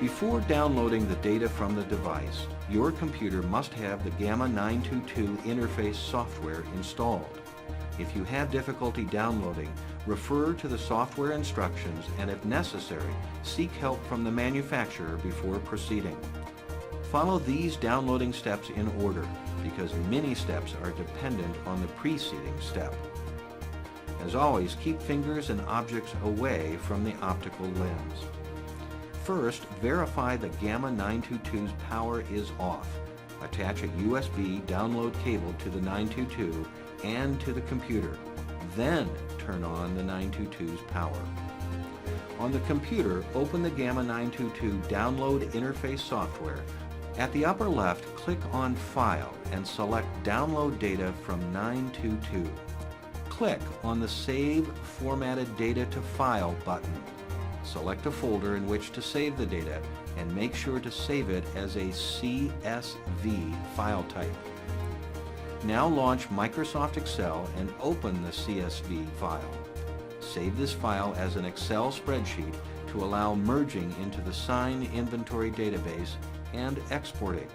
Before downloading the data from the device, your computer must have the Gamma 922 interface software installed. If you have difficulty downloading, refer to the software instructions and, if necessary, seek help from the manufacturer before proceeding. Follow these downloading steps in order because many steps are dependent on the preceding step. As always, keep fingers and objects away from the optical lens. First, verify the Gamma 922's power is off. Attach a USB download cable to the 922 and to the computer. Then turn on the 922's power. On the computer, open the Gamma 922 download interface software. At the upper left, click on File and select Download Data from 922. Click on the Save Formatted Data to File button. Select a folder in which to save the data and make sure to save it as a CSV file type. Now launch Microsoft Excel and open the CSV file. Save this file as an Excel spreadsheet to allow merging into the Sign Inventory database and exporting.